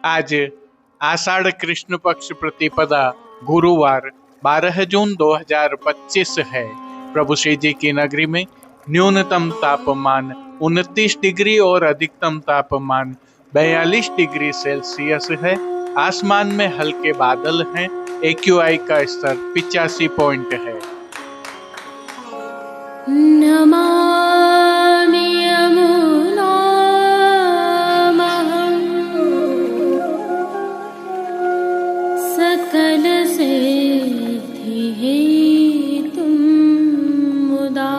आज आषाढ़ कृष्ण पक्ष प्रतिपदा गुरुवार 12 जून 2025 है। प्रभु श्री जी की नगरी में न्यूनतम तापमान 29 डिग्री और अधिकतम तापमान 42 डिग्री सेल्सियस है। आसमान में हल्के बादल हैं। AQI का स्तर 85 पॉइंट है। नमामि यमुनामहं सकलसिद्धिहेतुं मुदा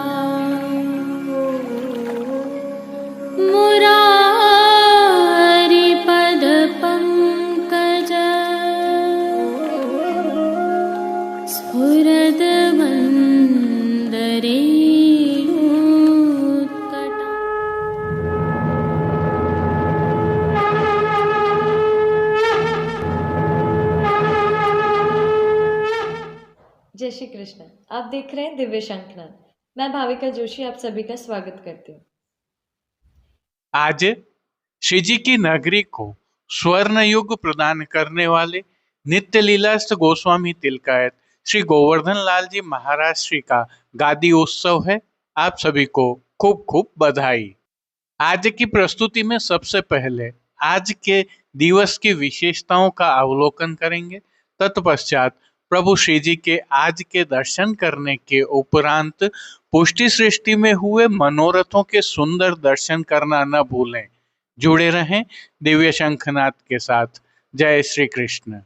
मुरारिपदपङ्कज स्फुरद्वन्दरे जय श्री कृष्ण। आप देख रहे हैं दिव्य शंखनाद। मैं भाविका जोशी आप सभी का स्वागत करती हूँ। आज श्री जी की नगरी को स्वर्ण युग प्रदान करने वाले नित्य लीलास्थ गोस्वामी तिलकायत श्री गोवर्धन लाल जी महाराज श्री का गादी उत्सव है। आप सभी को खूब खूब बधाई। आज की प्रस्तुति में सबसे पहले आज के दिवस की विशेषताओं का अवलोकन करेंगे। तत्पश्चात प्रभु श्री जी के आज के दर्शन करने के उपरांत पुष्टि सृष्टि में हुए मनोरथों के सुंदर दर्शन करना न भूलें। जुड़े रहें दिव्य शंखनाद के साथ। जय श्री कृष्ण।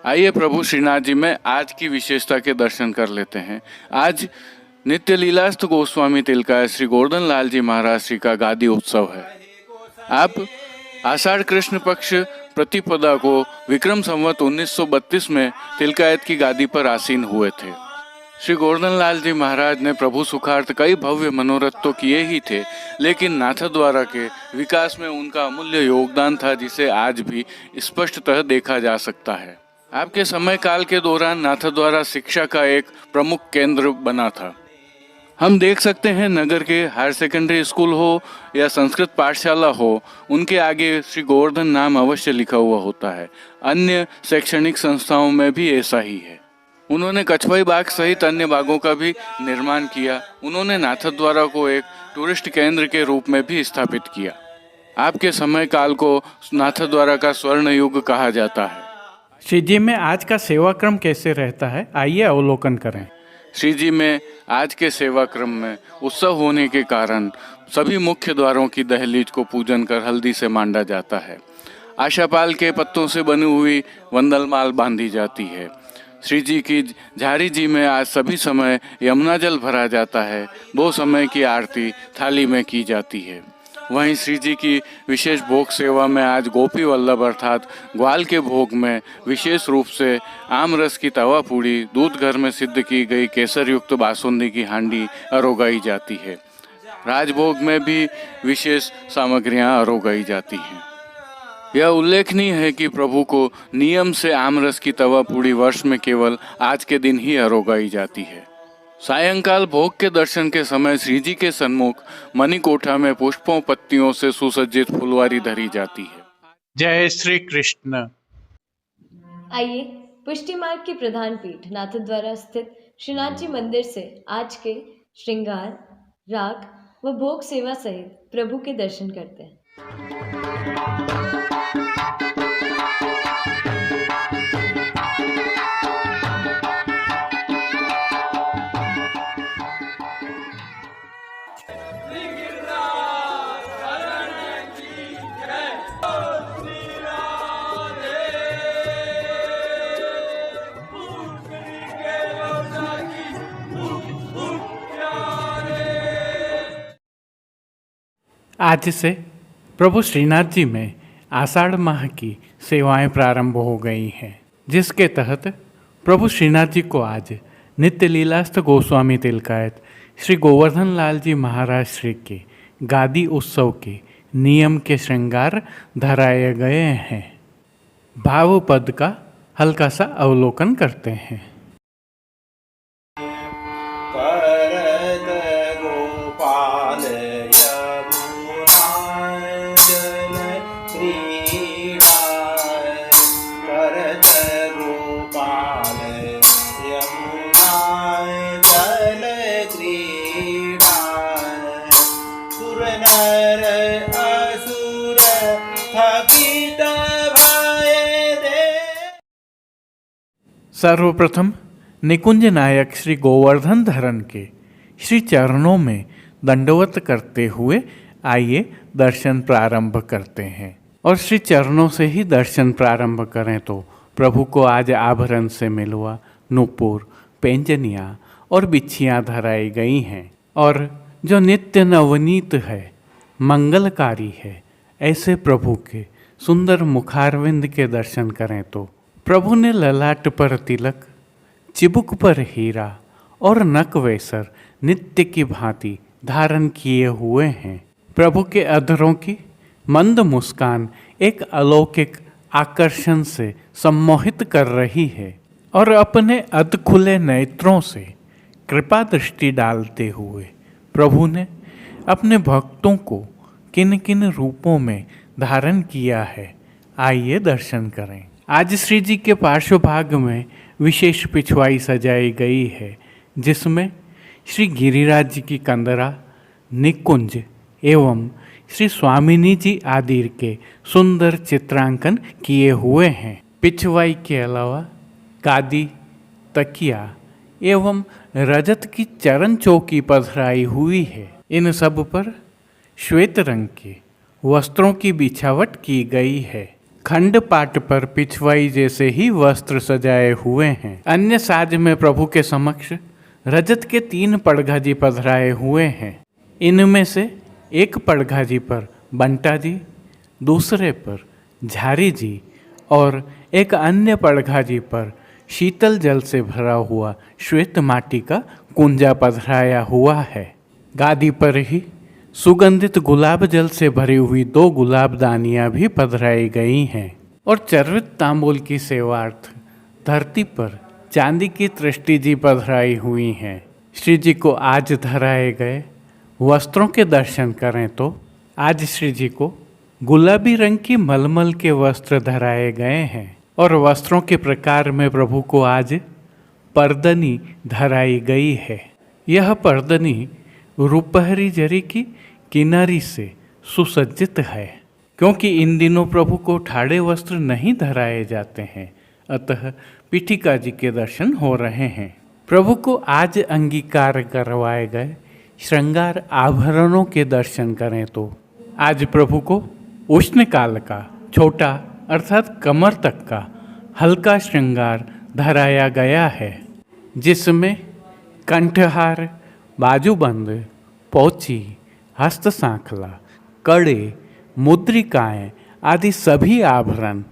आइए प्रभु श्रीनाथ जी में आज की विशेषता के दर्शन कर लेते हैं। आज नित्य लीलास्थ गोस्वामी तिलकायत श्री गोवर्धन लाल जी महाराज श्री का गादी उत्सव है। आप आषाढ़ कृष्ण पक्ष प्रतिपदा को विक्रम संवत 1932 में तिलकायत की गादी पर आसीन हुए थे। श्री गोवर्धन लाल जी महाराज ने प्रभु सुखार्थ कई भव्य मनोरथ तो किए ही थे, लेकिन नाथद्वारा के विकास में उनका अमूल्य योगदान था, जिसे आज भी स्पष्टतः देखा जा सकता है। आपके समय काल के दौरान नाथद्वारा शिक्षा का एक प्रमुख केंद्र बना था। हम देख सकते हैं नगर के हायर सेकेंडरी स्कूल हो या संस्कृत पाठशाला हो, उनके आगे श्री गोवर्धन नाम अवश्य लिखा हुआ होता है। अन्य शैक्षणिक संस्थाओं में भी ऐसा ही है। उन्होंने कछवाई बाग सहित अन्य बागों का भी निर्माण किया। उन्होंने नाथद्वारा को एक टूरिस्ट केंद्र के रूप में भी स्थापित किया। आपके समय काल को नाथद्वारा का स्वर्ण युग कहा जाता है। श्री जी में आज का सेवा क्रम कैसे रहता है, आइए अवलोकन करें। श्री जी में आज के सेवा क्रम में उत्सव होने के कारण सभी मुख्य द्वारों की दहलीज को पूजन कर हल्दी से मांडा जाता है। आशापाल के पत्तों से बनी हुई वंदलमाल बांधी जाती है। श्री जी की झारी जी में आज सभी समय यमुना जल भरा जाता है। 2 समय की आरती थाली में की जाती है। वहीं श्री जी की विशेष भोग सेवा में आज गोपी वल्लभ अर्थात ग्वाल के भोग में विशेष रूप से आम रस की तवा पूड़ी, दूध घर में सिद्ध की गई केसर युक्त बासुंदी की हांडी अरोगाई जाती है। राजभोग में भी विशेष सामग्रियां अरोगाई जाती हैं। यह उल्लेखनीय है कि प्रभु को नियम से आमरस की तवा पूड़ी वर्ष में केवल आज के दिन ही अरोगाई जाती है। सायंकाल भोग के दर्शन के समय श्री जी के सन्मुख मणिकोठा में पुष्पों पत्तियों से सुसज्जित फुलवारी धरी जाती है। जय श्री कृष्ण। आइए पुष्टि मार्ग की प्रधान पीठ नाथद्वारा स्थित श्रीनाथ जी मंदिर से आज के श्रृंगार, राग व भोग सेवा सहित प्रभु के दर्शन करते हैं। आज से प्रभु श्रीनाथ जी में आषाढ़ माह की सेवाएं प्रारंभ हो गई हैं, जिसके तहत प्रभु श्रीनाथ जी को आज नित्य लीलास्थ गोस्वामी तिलकायत श्री गोवर्धन लाल जी महाराज श्री के गादी उत्सव के नियम के श्रृंगार धराए गए हैं। भाव पद का हल्का सा अवलोकन करते हैं। क्रीडा पीठ भय दे। सर्वप्रथम निकुंज नायक श्री गोवर्धन धरन के श्री चरणों में दंडवत करते हुए आइए दर्शन प्रारंभ करते हैं। और श्री चरणों से ही दर्शन प्रारंभ करें तो प्रभु को आज आभरण से मिलवा, नूपुर, पैंजनियाँ और बिच्छियाँ धराई गई हैं। और जो नित्य नवनीत है, मंगलकारी है, ऐसे प्रभु के सुंदर मुखारविंद के दर्शन करें तो प्रभु ने ललाट पर तिलक, चिबुक पर हीरा और नक वेसर नित्य की भांति धारण किए हुए हैं। प्रभु के अधरों की मंद मुस्कान एक अलौकिक आकर्षण से सम्मोहित कर रही है और अपने अध खुले नेत्रों से कृपा दृष्टि डालते हुए प्रभु ने अपने भक्तों को किन किन रूपों में धारण किया है, आइए दर्शन करें। आज श्री जी के पार्श्व भाग में विशेष पिछवाई सजाई गई है, जिसमें श्री गिरिराज जी की कंदरा, निकुंज एवं श्री स्वामिनी जी आदि के सुंदर चित्रांकन किए हुए हैं। पिछवाई के अलावा गादी, तकिया एवं रजत की चरण चौकी पधराई हुई है। इन सब पर श्वेत रंग के वस्त्रों की बिछावट की गई है। खंड पाट पर पिछवाई जैसे ही वस्त्र सजाए हुए हैं। अन्य साज में प्रभु के समक्ष रजत के 3 पड़घा जी पधराए हुए हैं। इनमें से एक पड़घा जी पर बंटा जी, दूसरे पर झारी जी और एक अन्य पड़घा जी पर शीतल जल से भरा हुआ श्वेत माटी का कुंजा पधराया हुआ है। गादी पर ही सुगंधित गुलाब जल से भरी हुई 2 गुलाबदानियाँ भी पधराई गई हैं और चर्वित तांबूल की सेवार्थ धरती पर चांदी की तृष्टि जी पधराई हुई हैं। श्री जी को आज धराए गए वस्त्रों के दर्शन करें तो आज श्री जी को गुलाबी रंग की मलमल के वस्त्र धराए गए हैं और वस्त्रों के प्रकार में प्रभु को आज परदनी धराई गई है। यह परदनी रूपहरी जरी की किनारी से सुसज्जित है, क्योंकि इन दिनों प्रभु को ठाड़े वस्त्र नहीं धराए जाते हैं, अतः पीठिका जी के दर्शन हो रहे हैं। प्रभु को आज अंगीकार करवाए गए श्रृंगार आभरणों के दर्शन करें तो आज प्रभु को उष्ण काल का छोटा अर्थात कमर तक का हल्का श्रृंगार धराया गया है, जिसमें कंठहार, बाजूबंद, पोची, हस्त सांखला, कड़े, मुद्रिकाएं आदि सभी आभरण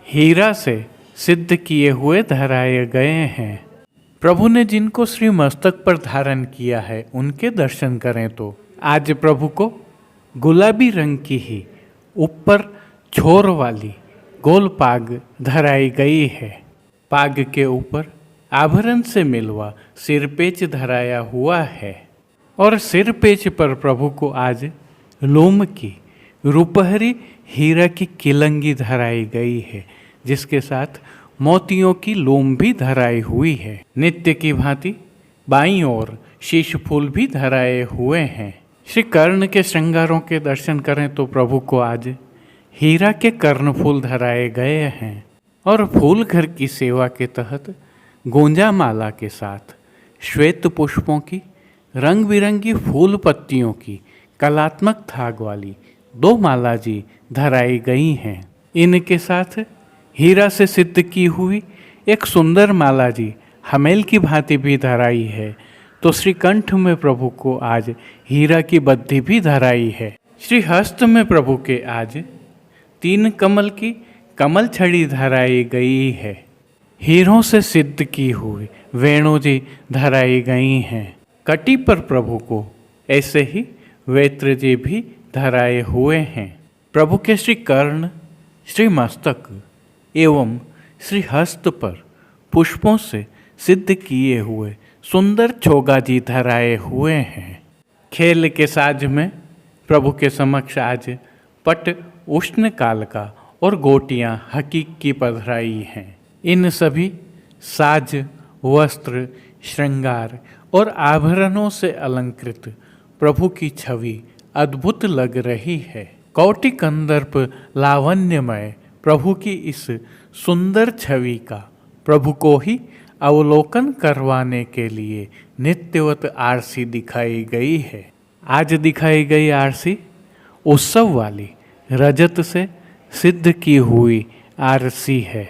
हीरा से सिद्ध किए हुए धराए गए हैं। प्रभु ने जिनको श्री मस्तक पर धारण किया है उनके दर्शन करें तो आज प्रभु को गुलाबी रंग की ही ऊपर छोर वाली गोल पाग धराई गई है। पाग के ऊपर आभरण से मिलवा सिरपेच धराया हुआ है और सिरपेच पर प्रभु को आज लोम की रूपहरी हीरा की किलंगी धराई गई है, जिसके साथ मोतियों की लोम भी धराई हुई है। नित्य की भांति बाईं ओर शीश फूल भी धराए हुए हैं। श्री कर्ण के श्रृंगारों के दर्शन करें तो प्रभु को आज हीरा के कर्ण फूल धराए गए हैं और फूल घर की सेवा के तहत गोंजा माला के साथ श्वेत पुष्पों की रंग बिरंगी फूल पत्तियों की कलात्मक थाग वाली 2 माला जी धराई गई हैं। इनके साथ हीरा से सिद्ध की हुई एक सुंदर माला जी हमेल की भांति भी धराई है, तो श्री कंठ में प्रभु को आज हीरा की बद्धी भी धराई है। श्री हस्त में प्रभु के आज 3 कमल की कमल छड़ी धराई गई है। हीरों से सिद्ध की हुई वेणु जी धराई गई हैं। कटी पर प्रभु को ऐसे ही वेत्र जी भी धराए हुए हैं। प्रभु के श्री कर्ण, श्री मस्तक एवं श्री हस्त पर पुष्पों से सिद्ध किए हुए सुंदर चोगा जी धराए हुए हैं। खेल के साज में प्रभु के समक्ष आज पट उष्ण काल का और गोटियां हकीक की पधराई हैं। इन सभी साज, वस्त्र, श्रृंगार और आभरणों से अलंकृत प्रभु की छवि अद्भुत लग रही है। कौटि कंदर्प लावण्यमय प्रभु की इस सुंदर छवि का प्रभु को ही अवलोकन करवाने के लिए नित्यवत आरसी दिखाई गई है। आज दिखाई गई आरसी उत्सव वाली रजत से सिद्ध की हुई आरसी है।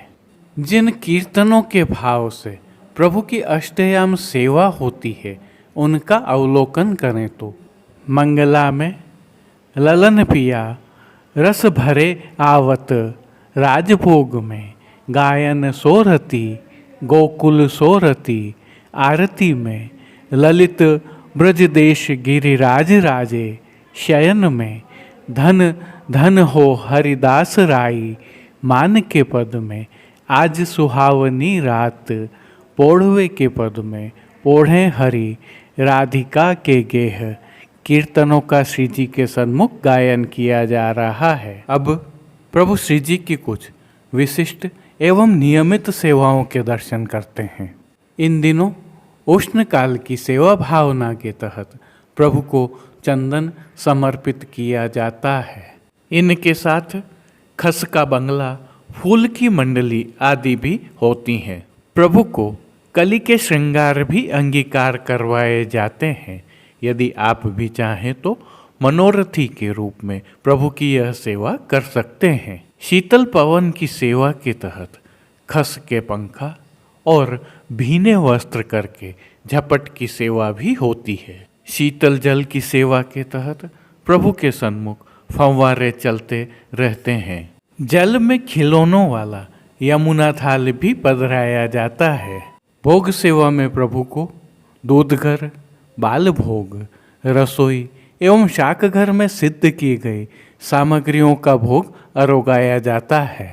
जिन कीर्तनों के भाव से प्रभु की अष्टयाम सेवा होती है उनका अवलोकन करें तो मंगला में ललन पिया रस भरे आवत राजभोग में गायन सोरती गोकुल सोरती आरती में ललित ब्रजदेश गिरिराज राजे शयन में धन धन हो हरिदास राई मान के पद में आज सुहावनी रात पोढ़वे के पद में पोढ़े हरि राधिका के गेह कीर्तनों का श्री जी के सन्मुख गायन किया जा रहा है। अब प्रभु श्री जी की कुछ विशिष्ट एवं नियमित सेवाओं के दर्शन करते हैं। इन दिनों उष्ण काल की सेवा भावना के तहत प्रभु को चंदन समर्पित किया जाता है। इनके साथ खस का बंगला, फूल की मंडली आदि भी होती हैं। प्रभु को कली के श्रृंगार भी अंगीकार करवाए जाते हैं। यदि आप भी चाहें तो मनोरथी के रूप में प्रभु की यह सेवा कर सकते हैं। शीतल पवन की सेवा के तहत खस के पंखा और भीने वस्त्र करके झपट की सेवा भी होती है। शीतल जल की सेवा के तहत प्रभु के सन्मुख फव्वारे चलते रहते हैं। जल में खिलौनों वाला यमुना थाल भी पधराया जाता है। भोग सेवा में प्रभु को दूधघर, बाल भोग, रसोई एवं शाक घर में सिद्ध की गई सामग्रियों का भोग अरोगाया जाता है।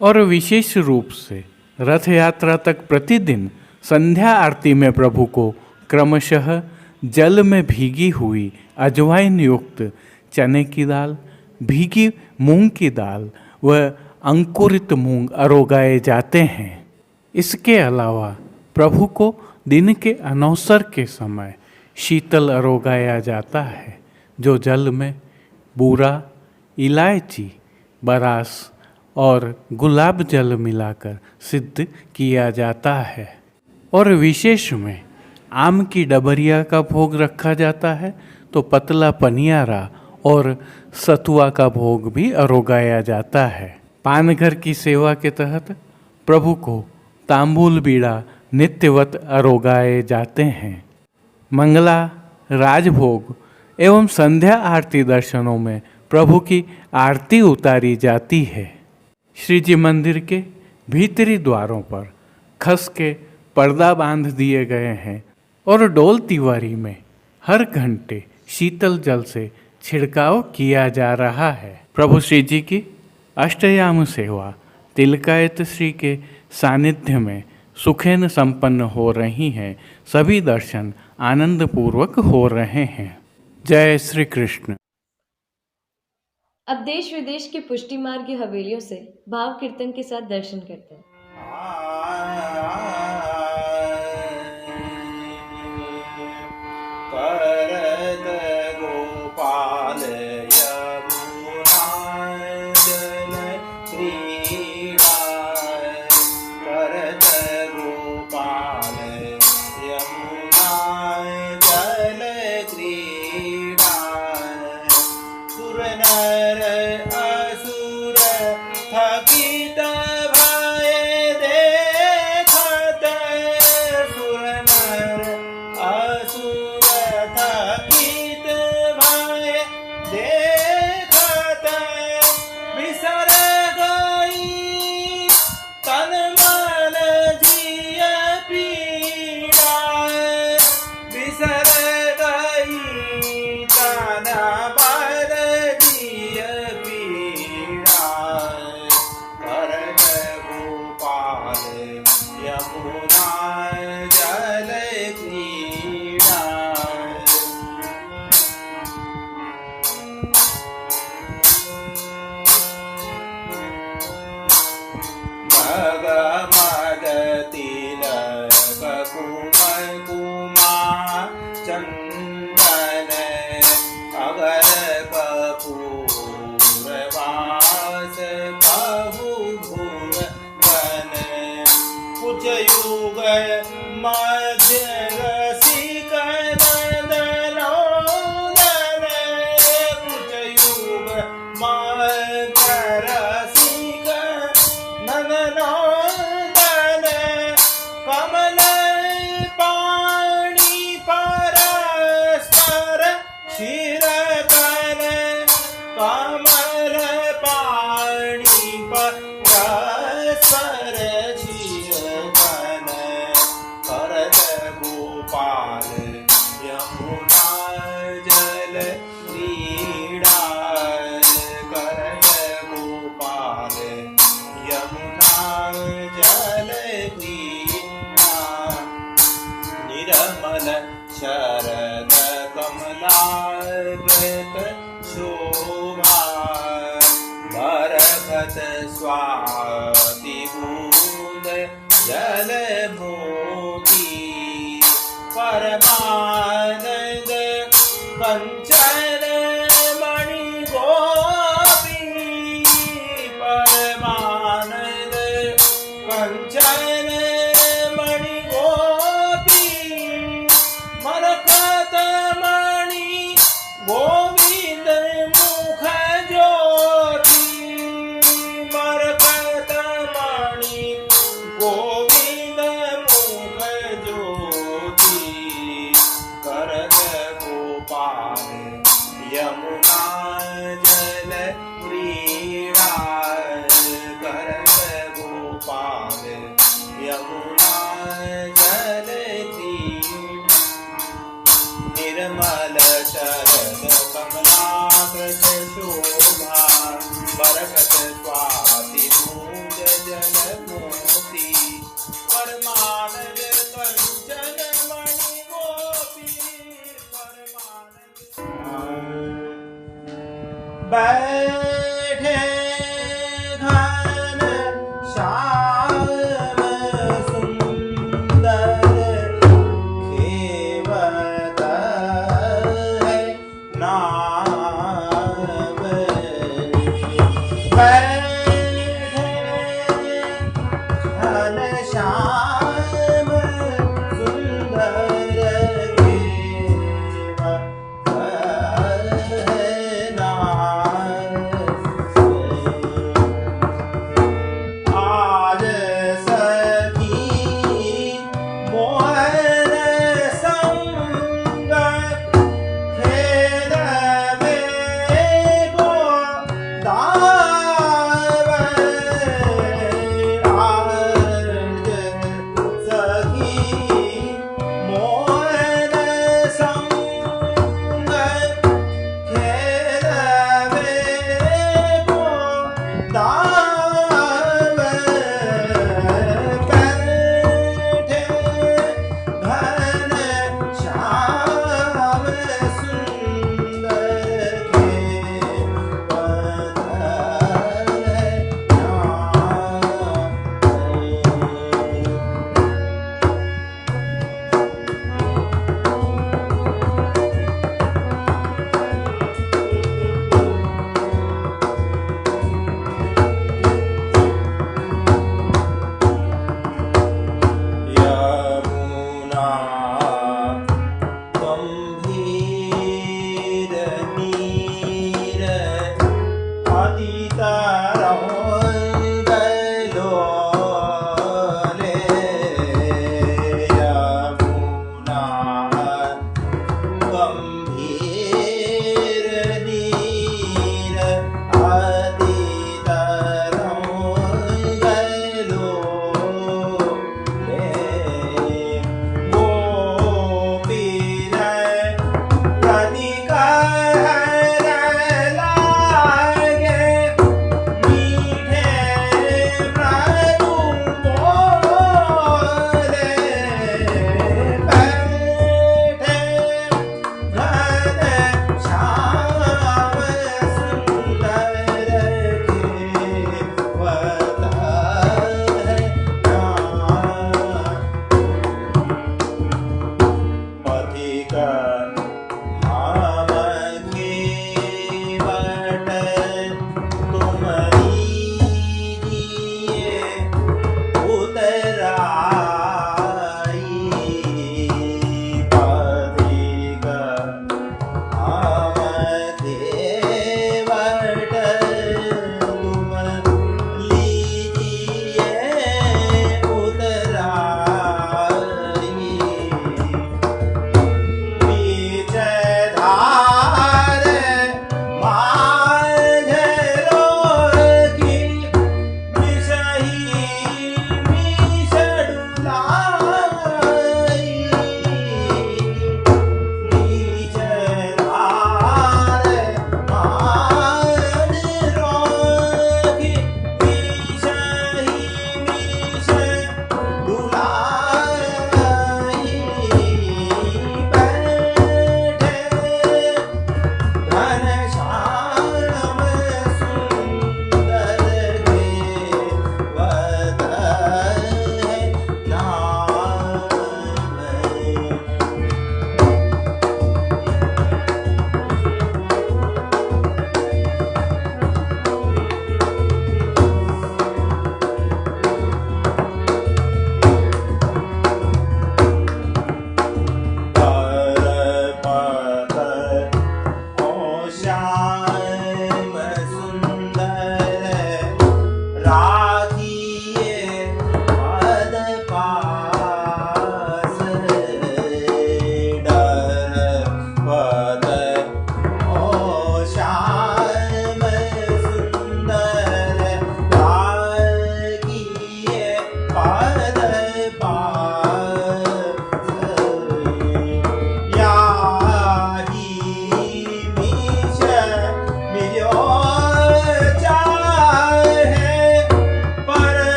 और विशेष रूप से रथ यात्रा तक प्रतिदिन संध्या आरती में प्रभु को क्रमशः जल में भीगी हुई अजवाइन युक्त चने की दाल, भीगी मूंग की दाल व अंकुरित मूंग अरोगाए जाते हैं। इसके अलावा प्रभु को दिन के अनवसर के समय शीतल अरोगाया जाता है, जो जल में बूरा, इलायची, बरास और गुलाब जल मिलाकर सिद्ध किया जाता है। और विशेष में आम की डबरिया का भोग रखा जाता है तो पतला पनियारा और सतुआ का भोग भी अरोगाया जाता है। पानघर की सेवा के तहत प्रभु को तांबूल बीड़ा नित्यवत अरोगाए जाते हैं। मंगला, राजभोग एवं संध्या आरती दर्शनों में प्रभु की आरती उतारी जाती है। श्री जी मंदिर के भीतरी द्वारों पर खस के पर्दा बांध दिए गए हैं और डोल तिवारी में हर घंटे शीतल जल से छिड़काव किया जा रहा है। प्रभु श्री जी की अष्टयाम सेवा तिलकायत श्री के सानिध्य में सुखेन संपन्न हो रही हैं। सभी दर्शन आनंद पूर्वक हो रहे हैं। जय श्री कृष्ण। अब देश विदेश की पुष्टि मार्ग की हवेलियों से भाव कीर्तन के साथ दर्शन करते हैं। करत गोपाल यमुना जल क्रीड़ा, करत गोपाल यमुना जल क्रीड़ा, सुर नर असुर थकित भय देखत, सुर नर असुर थकित भय देखत, बिसर गई तन मन जिय पीड़ा, बिसर गई तन मन जिय पीड़ा, करत परस्पर जीवन करत गोपाल यमुना जल क्रीड़ा करत गोपाल यमुना जल क्रीड़ा निर्मल शरद कमलाकृत शोभा बरखत स्वाति बूंद जल मोती परमानंद कंचन मणि गोपी परमानंद कंचन मणि गोपी मरकत मणि गोविंद मुख ज्योति मरकत मणि गोविंद मुख ज्योति करत गोपाल यमुना जल क्रीड़ा करत गोपाल यमुना जल क्रीड़ा निर्मल शरद कमलाकृत शोभा बरकत स्वाति बूंद जल मोती परमानंद कंचन मणि गोपी परमानंद बैठे घन श्याम सुंदर खेवत है नाम बैठे घन श्याम सुंदर खेवत है नाम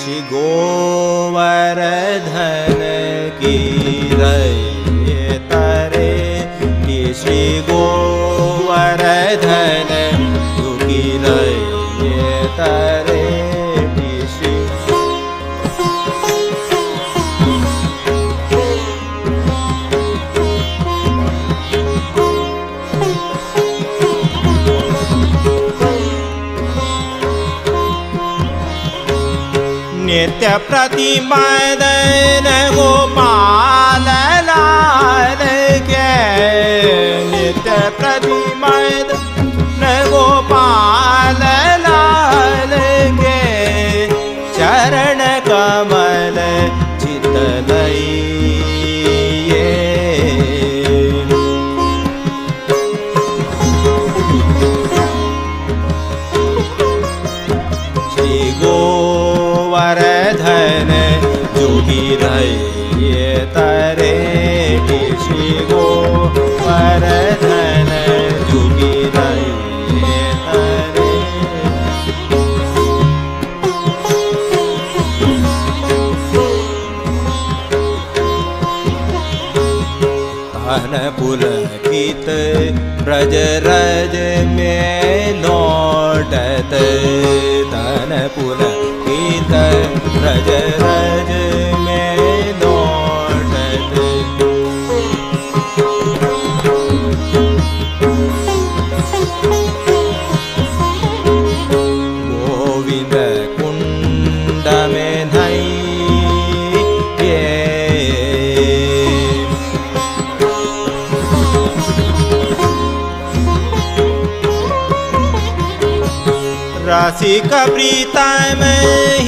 श्री गोवर्धन की रैये तरे कि श्री गोवर्धन की रैये तरे कि श्री नित्य प्रतिमदन गोपाल लाल के नित्य प्रतिमदन गोपाल लाल के चरण कमल चितलइये श्री गोवर्धन जोगी रैये तरे कि श्री गोवर्धन जोगी रैये तरे धन पुलकित ब्रज रज में लौटत धन पुलकित ब्रज रज में लौटत गोविंद कुंड में नैये रसिक प्रीतम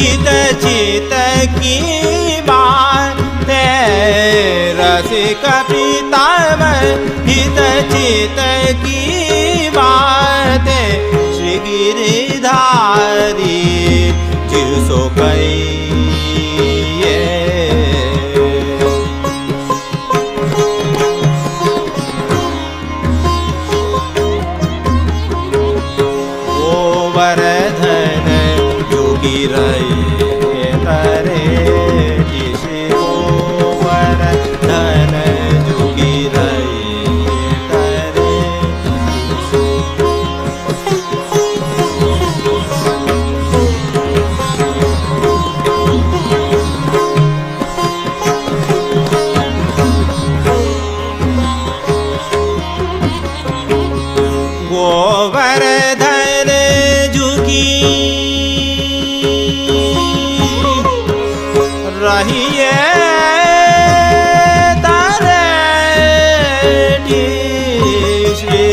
हित चित की बात रसिक प्रीतम हित चित की बात श्री गिरिधारी जिसो कहिए गोवर्धन जोगी रैये तरे कि श्री गोवर्धन जोगी रैये तरे गोवर्धन जुगी रहिए तरे श्री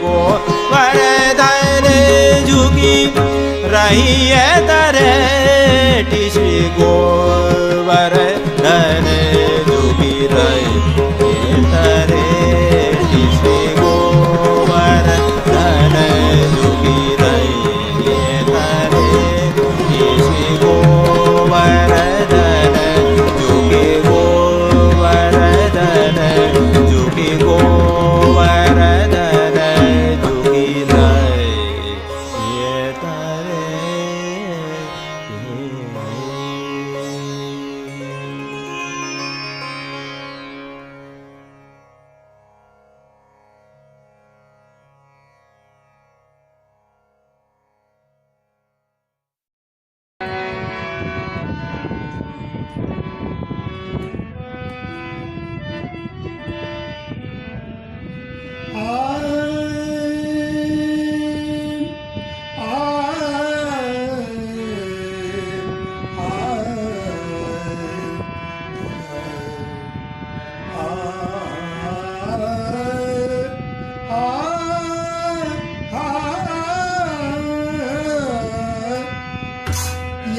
गोवर्धन जुगी रहिए तरे श्री गोवर्धन जुगी रहिए तरे श्री गोवर्धन जुगी रहिए तरे श्री गोवर्धन जुगी गोवर्धन जुगी गोवर्धन जुगी रहिए तरे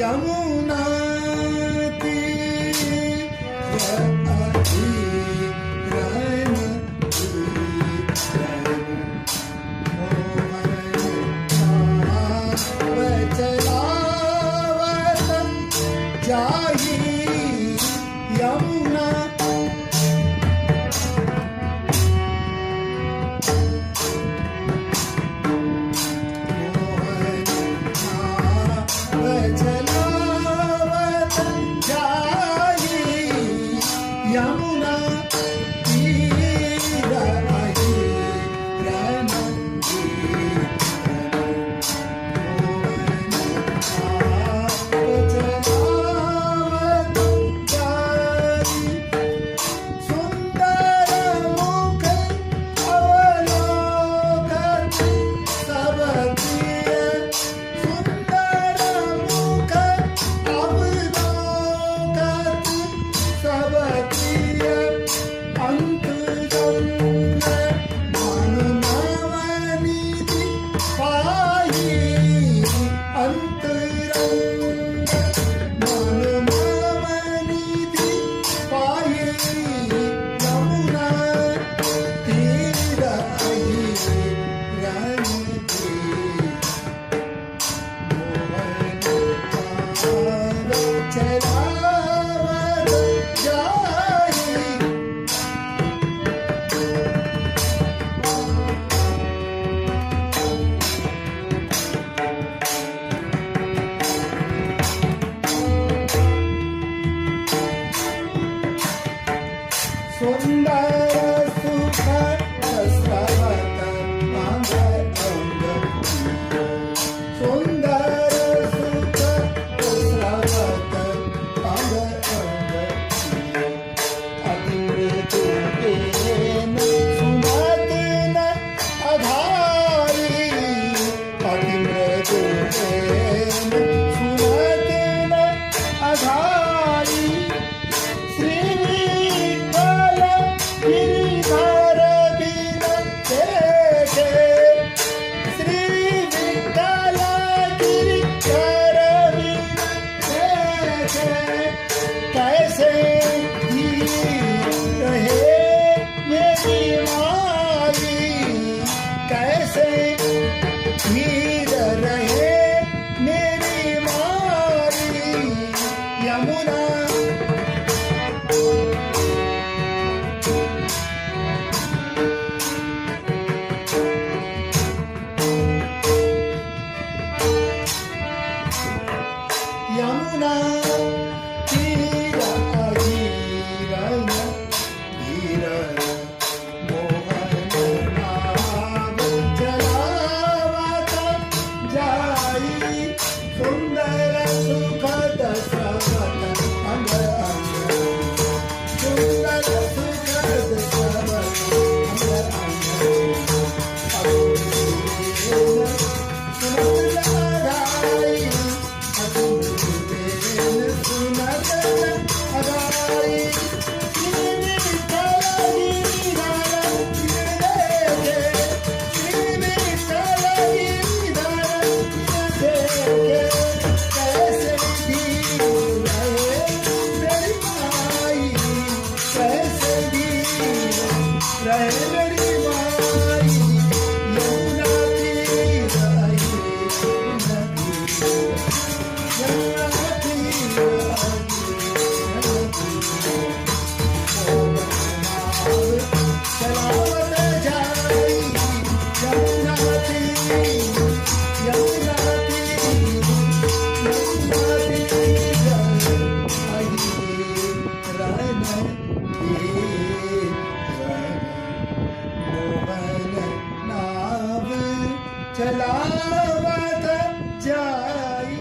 यमुना यमुना मनमावनिधि पाये यमुना तीर आई रानी की मोहन चलावत जाई सुंदर सुख रसवत अंग अंग सुंदर सुख रसवत अंग अंग अतिमृदु तेन सुमत न अधारी अतिमृदु तेन सुमत न अधारी श्री विठ्ठल गिरिधर बिन देखे श्री विठ्ठल गिरिधर बिन देखे कैसे धीर रहे मेरी माई कैसे धीर रहे मेरी माई यमुना यमुना तीर आई रन धीर मोहन नाम चलावत जाई सुंदर सुखद सवत अंग अंग सुंदर सुखद सवत अंग अंग सुनत लगाई सुनत लगाई श्री विठ्ठल गिरिधर बिन देखे श्री विठ्ठल गिरिधर बिन देखे कैसे धीर रहे मेरी माई कैसे धीर रहे मेरी माई यमुना तीर आई यमुना तीर चलावत जाई यमुना तीर यमुना तीर यमुना तीर आई रन मोहन नाव चलावत जाई।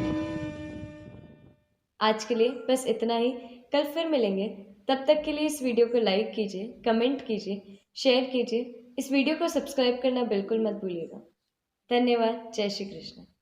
आज के लिए बस इतना ही। कल फिर मिलेंगे। तब तक के लिए इस वीडियो को लाइक कीजिए, कमेंट कीजिए, शेयर कीजिए। इस वीडियो को सब्सक्राइब करना बिल्कुल मत भूलिएगा। धन्यवाद। जय श्री कृष्ण।